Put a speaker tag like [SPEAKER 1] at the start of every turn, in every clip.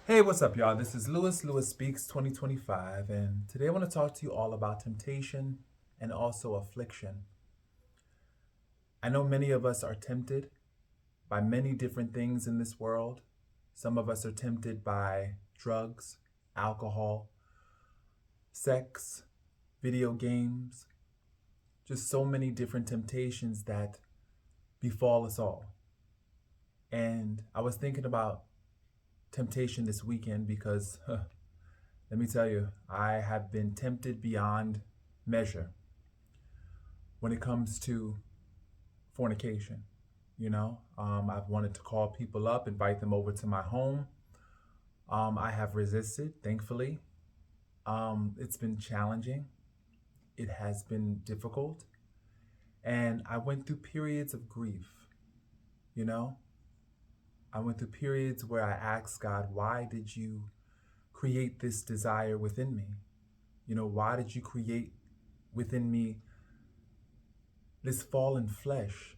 [SPEAKER 1] Hey, what's up, y'all? This is Lewis Speaks 2025, and today I want to talk to you all about temptation and also affliction. I know many of us are tempted by many different things in this world. Some of us are tempted by drugs, alcohol, sex, video games, just so many different temptations that befall us all. And I was thinking about temptation this weekend because let me tell you, I have been tempted beyond measure when it comes to fornication. I've wanted to call people up, invite them over to my home. I have resisted, thankfully. It's been challenging. It has been difficult. And I went through periods of grief, you know? I went through periods where I asked God, why did you create this desire within me? Why did you create within me this fallen flesh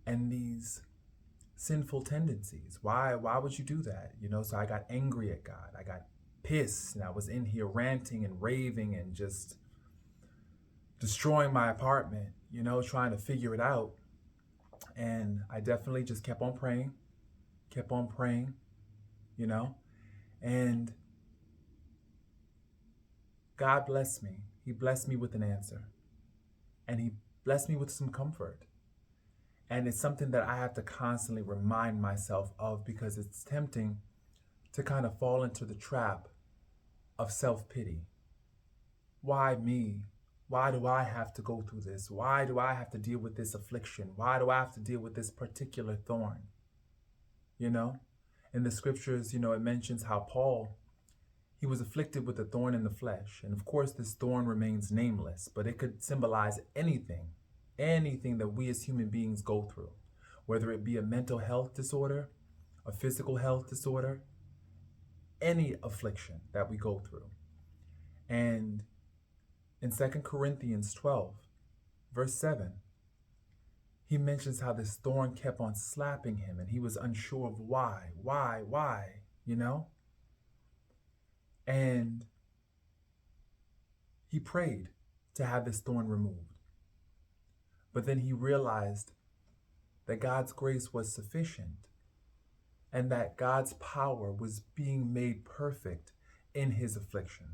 [SPEAKER 1] and these sinful tendencies? Why would you do that? So I got angry at God. I got pissed and I was in here ranting and raving and just destroying my apartment, trying to figure it out. And I definitely just kept on praying, and God blessed me. He blessed me with an answer, and He blessed me with some comfort. And it's something that I have to constantly remind myself of because it's tempting to kind of fall into the trap of self-pity. Why me? Why do I have to go through this? Why do I have to deal with this affliction? Why do I have to deal with this particular thorn? In the scriptures, it mentions how Paul, he was afflicted with a thorn in the flesh. And of course, this thorn remains nameless, but it could symbolize anything that we as human beings go through, whether it be a mental health disorder, a physical health disorder, any affliction that we go through. And in 2 Corinthians 12, verse 7, he mentions how this thorn kept on slapping him and he was unsure of why, And he prayed to have this thorn removed. But then he realized that God's grace was sufficient and that God's power was being made perfect in his affliction.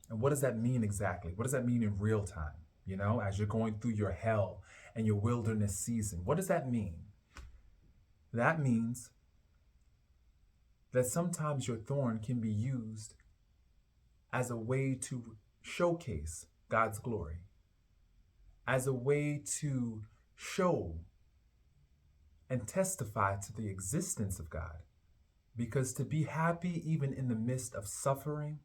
[SPEAKER 1] And what does that mean exactly? What does that mean in real time? As you're going through your hell and your wilderness season, what does that mean? That means that sometimes your thorn can be used as a way to showcase God's glory, as a way to show and testify to the existence of God. Because to be happy even in the midst of suffering,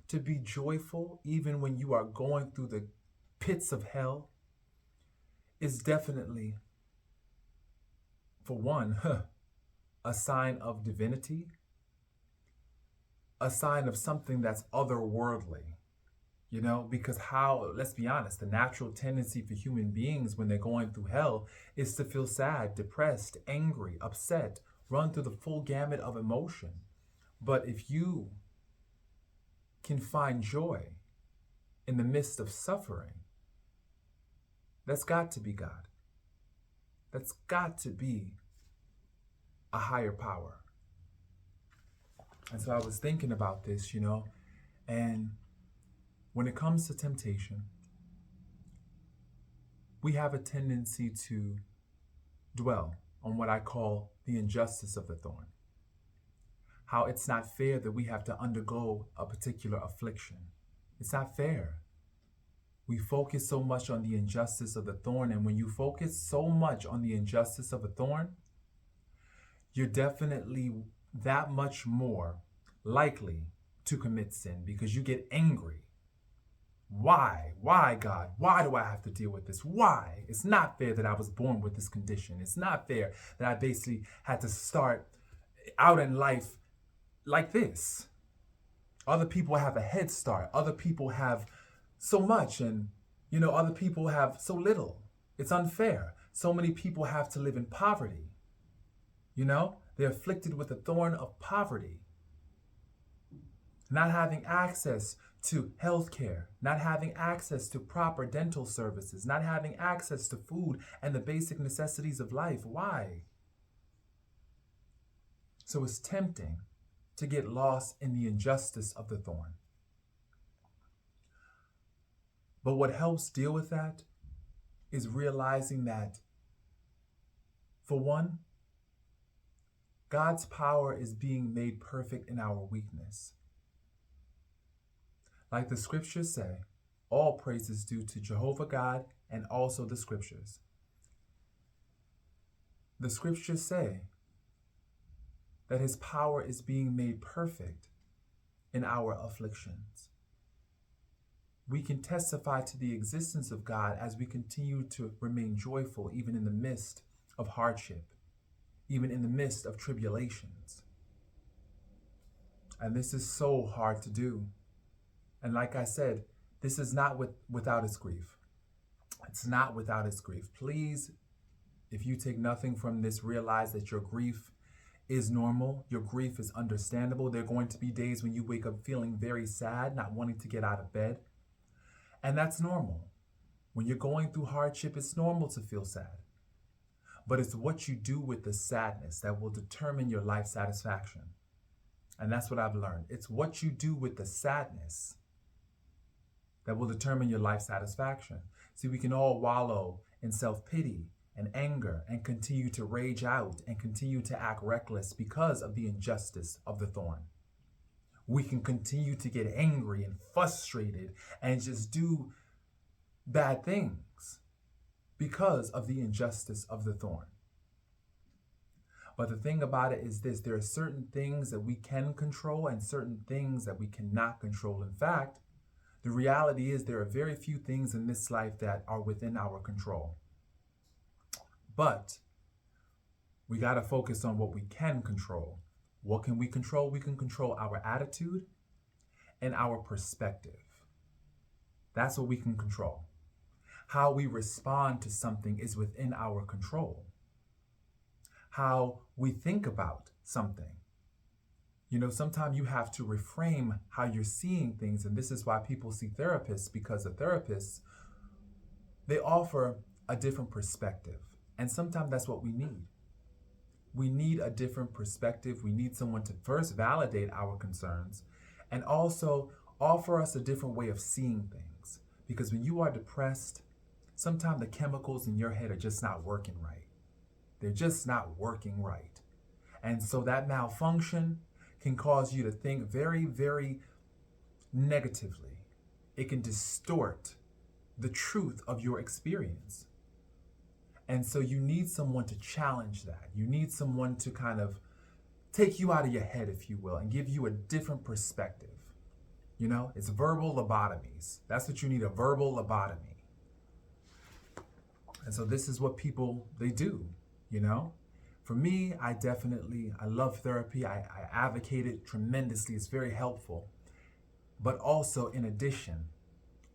[SPEAKER 1] to be joyful even when you are going through the pits of hell, is definitely, for one, a sign of divinity, a sign of something that's otherworldly, because let's be honest, the natural tendency for human beings when they're going through hell is to feel sad, depressed, angry, upset, run through the full gamut of emotion. But if you can find joy in the midst of suffering, that's got to be God. That's got to be a higher power. And so I was thinking about this, and when it comes to temptation, we have a tendency to dwell on what I call the injustice of the thorn. How it's not fair that we have to undergo a particular affliction. It's not fair. We focus so much on the injustice of the thorn, and when you focus so much on the injustice of a thorn, you're definitely that much more likely to commit sin because you get angry. Why? Why, God? Why do I have to deal with this? Why? It's not fair that I was born with this condition. It's not fair that I basically had to start out in life like this. Other people have a head start. Other people have so much, and other people have so little. It's unfair. So many people have to live in poverty. They're afflicted with the thorn of poverty. not having access to health care, not having access to proper dental services, not having access to food and the basic necessities of life. Why? So it's tempting to get lost in the injustice of the thorn. But what helps deal with that is realizing that, for one, God's power is being made perfect in our weakness. Like the scriptures say, all praise is due to Jehovah God and also the scriptures. The scriptures say that his power is being made perfect in our afflictions. We can testify to the existence of God as we continue to remain joyful even in the midst of hardship, even in the midst of tribulations. And this is so hard to do. And like I said, this is not without its grief. It's not without its grief. Please, if you take nothing from this, realize that your grief is normal. Your grief is understandable. There are going to be days when you wake up feeling very sad, not wanting to get out of bed. And that's normal. When you're going through hardship, it's normal to feel sad. But it's what you do with the sadness that will determine your life satisfaction. And that's what I've learned. It's what you do with the sadness that will determine your life satisfaction. See, we can all wallow in self-pity and anger and continue to rage out and continue to act reckless because of the injustice of the thorn. We can continue to get angry and frustrated and just do bad things because of the injustice of the thorn. But the thing about it is this: there are certain things that we can control and certain things that we cannot control. In fact, the reality is there are very few things in this life that are within our control. But we got to focus on what we can control. What can we control? We can control our attitude and our perspective. That's what we can control. How we respond to something is within our control. How we think about something. You know, sometimes you have to reframe how you're seeing things. And this is why people see therapists, because the therapists, they offer a different perspective. And sometimes that's what we need. We need a different perspective. We need someone to first validate our concerns and also offer us a different way of seeing things. Because when you are depressed, sometimes the chemicals in your head are just not working right. They're just not working right. And so that malfunction can cause you to think very, very negatively. It can distort the truth of your experience. And so you need someone to challenge that. You need someone to kind of take you out of your head, if you will, and give you a different perspective. You know, it's verbal lobotomies. That's what you need, a verbal lobotomy. And so this is what people, they do, you know. For me, I love therapy. I advocate it tremendously. It's very helpful. But also in addition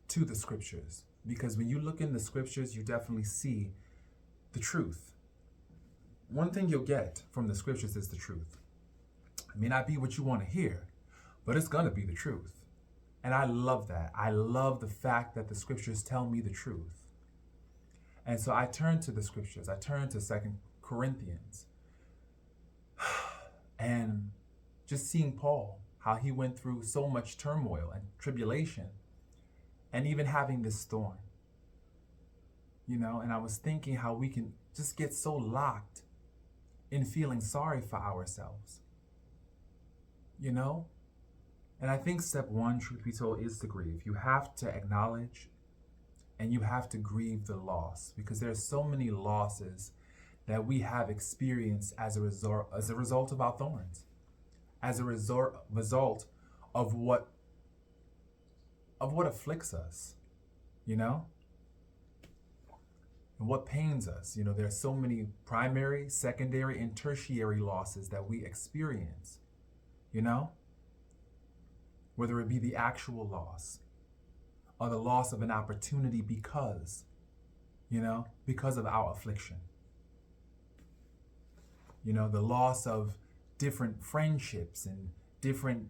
[SPEAKER 1] to the scriptures. Because when you look in the scriptures, you definitely see the truth. One thing you'll get from the scriptures is the truth. It may not be what you want to hear, but it's going to be the truth. And I love that. I love the fact that the scriptures tell me the truth. And so I turn to the scriptures. I turn to 2 Corinthians. And just seeing Paul, how he went through so much turmoil and tribulation, and even having this thorn. You know, and I was thinking how we can just get so locked in feeling sorry for ourselves. You know? And I think step one, truth be told, is to grieve. You have to acknowledge and you have to grieve the loss, because there are so many losses that we have experienced as a result of our thorns, as a result of what afflicts us, you know? And what pains us. You know, there are so many primary, secondary, and tertiary losses that we experience, you know? Whether it be the actual loss or the loss of an opportunity because of our affliction. You know, the loss of different friendships and different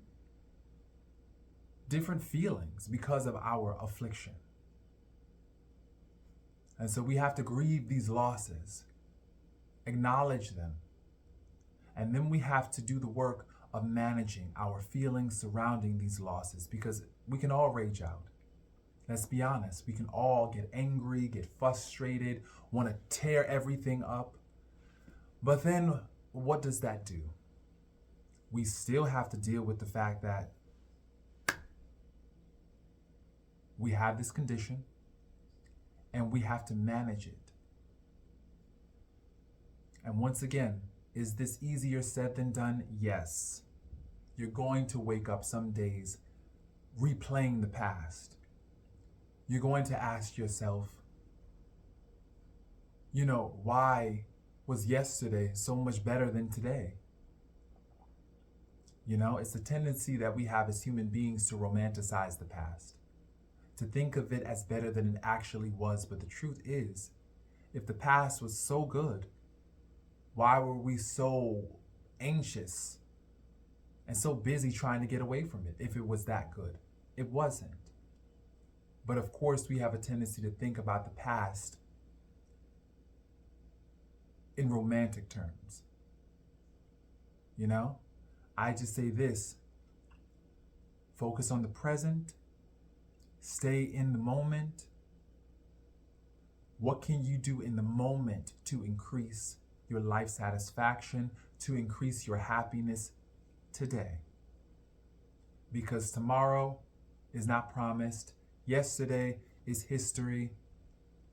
[SPEAKER 1] different feelings because of our affliction. And so we have to grieve these losses, acknowledge them, and then we have to do the work of managing our feelings surrounding these losses, because we can all rage out. Let's be honest, we can all get angry, get frustrated, want to tear everything up. But then what does that do? We still have to deal with the fact that we have this condition and we have to manage it. And once again, is this easier said than done? Yes. You're going to wake up some days replaying the past. You're going to ask yourself, why was yesterday so much better than today? It's a tendency that we have as human beings to romanticize the past, to think of it as better than it actually was. But the truth is, if the past was so good, why were we so anxious and so busy trying to get away from it if it was that good? It wasn't. But of course, we have a tendency to think about the past in romantic terms. I just say this: focus on the present, stay in the moment. What can you do in the moment to increase your life satisfaction, to increase your happiness today? Because tomorrow is not promised. Yesterday is history.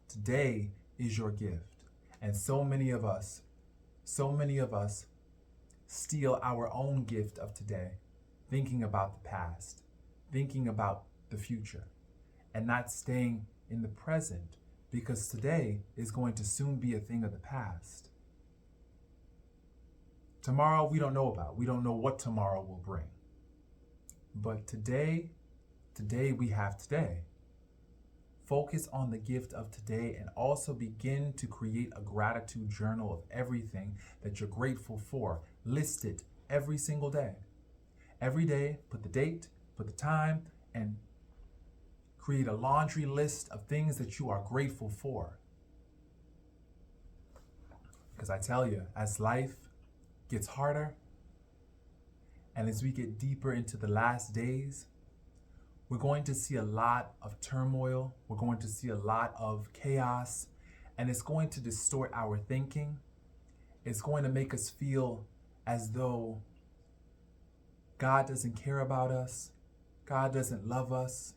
[SPEAKER 1] Today is your gift. And so many of us steal our own gift of today, thinking about the past, thinking about the future, and not staying in the present, because today is going to soon be a thing of the past. Tomorrow we don't know about. We don't know what tomorrow will bring. But today we have today. Focus on the gift of today and also begin to create a gratitude journal of everything that you're grateful for. List it every single day. Every day, put the date, put the time, and create a laundry list of things that you are grateful for. Because I tell you, as life gets harder and as we get deeper into the last days, we're going to see a lot of turmoil. We're going to see a lot of chaos, and it's going to distort our thinking. It's going to make us feel as though God doesn't care about us. God doesn't love us.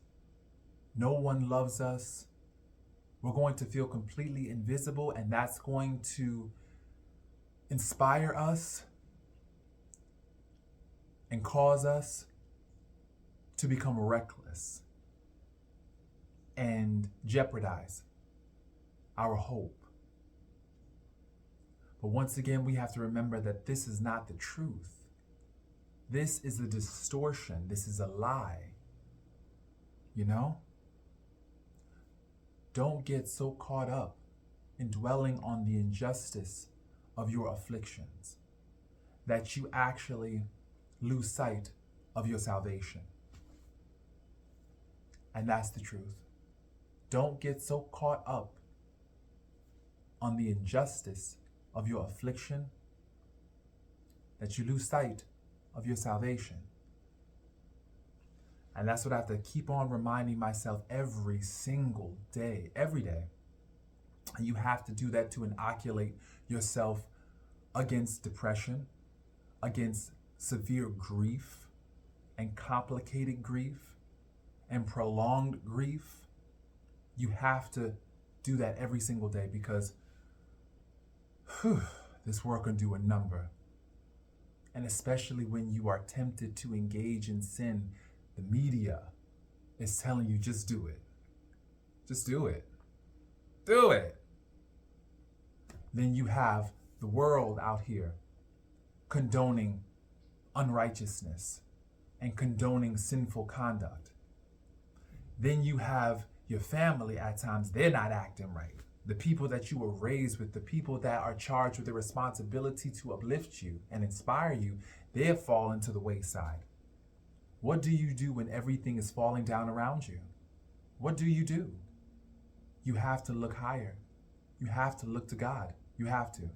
[SPEAKER 1] No one loves us. We're going to feel completely invisible, and that's going to inspire us and cause us to become reckless and jeopardize our hope. But once again, we have to remember that this is not the truth. This is a distortion. This is a lie. Don't get so caught up in dwelling on the injustice of your afflictions that you actually lose sight of your salvation. And that's the truth. Don't get so caught up on the injustice of your affliction that you lose sight of your salvation. And that's what I have to keep on reminding myself every single day, every day. And you have to do that to inoculate yourself against depression, against severe grief and complicated grief and prolonged grief. You have to do that every single day, because this work can do a number. And especially when you are tempted to engage in sin, the media is telling you, just do it. Just do it. Do it. Then you have the world out here condoning unrighteousness and condoning sinful conduct. Then you have your family at times, they're not acting right. The people that you were raised with, the people that are charged with the responsibility to uplift you and inspire you, they have fallen to the wayside. What do you do when everything is falling down around you? What do? You have to look higher. You have to look to God. You have to.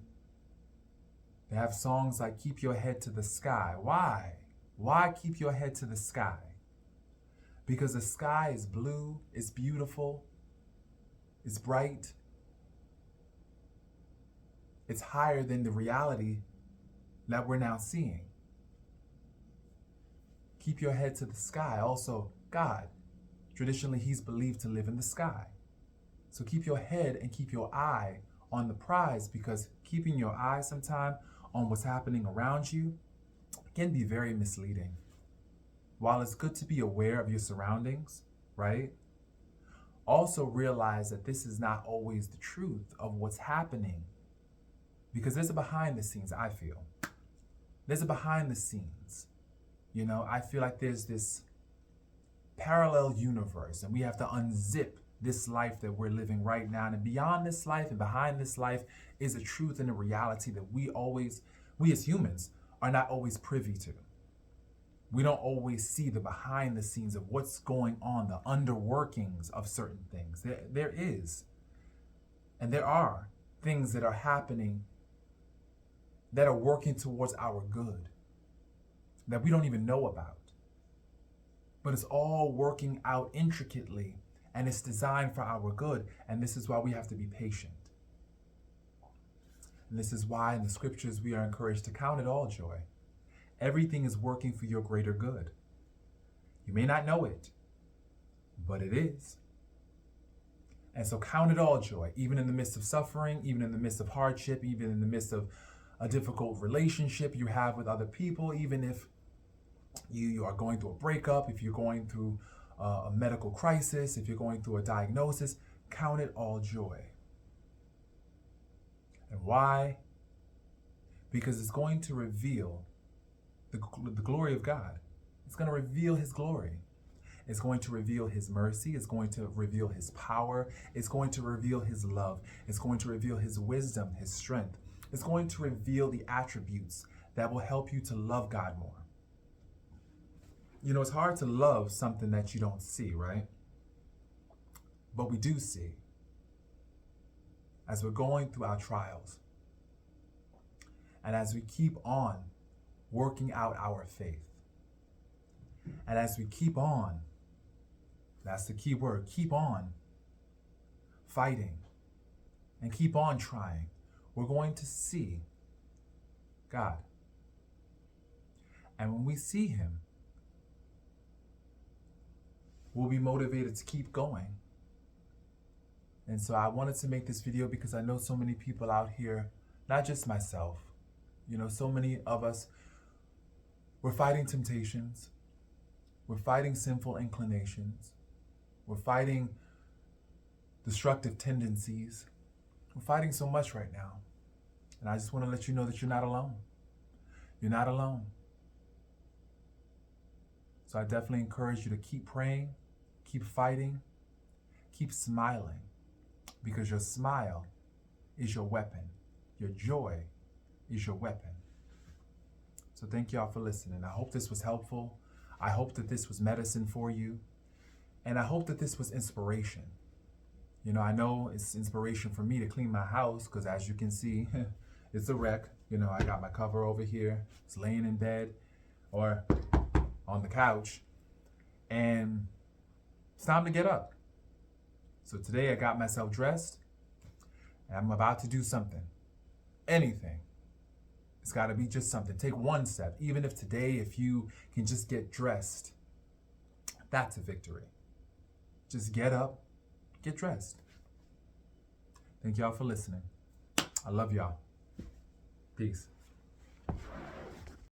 [SPEAKER 1] They have songs like Keep Your Head to the Sky. Why? Why keep your head to the sky? Because the sky is blue, it's beautiful, it's bright. It's higher than the reality that we're now seeing. Keep your head to the sky. Also, God, traditionally, he's believed to live in the sky. So keep your head and keep your eye on the prize, because keeping your eye sometime on what's happening around you can be very misleading. While it's good to be aware of your surroundings, right? Also realize that this is not always the truth of what's happening, because there's a behind the scenes, I feel. There's a behind the scenes. You know, I feel like there's this parallel universe, and we have to unzip this life that we're living right now. And beyond this life and behind this life is a truth and a reality that we as humans are not always privy to. We don't always see the behind the scenes of what's going on, the underworkings of certain things. There is. And there are things that are happening that are working towards our good that we don't even know about. But it's all working out intricately, and it's designed for our good. And this is why we have to be patient. And this is why in the scriptures we are encouraged to count it all joy. Everything is working for your greater good. You may not know it, but it is. And so count it all joy, even in the midst of suffering, even in the midst of hardship, even in the midst of a difficult relationship you have with other people, even if you are going through a breakup, if you're going through a medical crisis, if you're going through a diagnosis, count it all joy. And why? Because it's going to reveal the glory of God. It's going to reveal his glory. It's going to reveal his mercy. It's going to reveal his power. It's going to reveal his love. It's going to reveal his wisdom, his strength. It's going to reveal the attributes that will help you to love God more. You know, it's hard to love something that you don't see, right? But we do see. As we're going through our trials, and as we keep on working out our faith, and as we keep on, that's the key word, keep on fighting and keep on trying, we're going to see God. And when we see him, we'll be motivated to keep going. And so I wanted to make this video because I know so many people out here, not just myself, you know, so many of us, we're fighting temptations. We're fighting sinful inclinations. We're fighting destructive tendencies. We're fighting so much right now. And I just want to let you know that you're not alone. You're not alone. So I definitely encourage you to keep praying, keep fighting, keep smiling, because your smile is your weapon. Your joy is your weapon. So thank y'all for listening. I hope this was helpful. I hope that this was medicine for you. And I hope that this was inspiration. You know, I know it's inspiration for me to clean my house because, as you can see, it's a wreck. You know, I got my cover over here. It's laying in bed or on the couch. And it's time to get up. So today I got myself dressed and I'm about to do something. Anything. It's got to be just something. Take one step. Even if today, if you can just get dressed, that's a victory. Just get up, get dressed. Thank y'all for listening. I love y'all. Peace.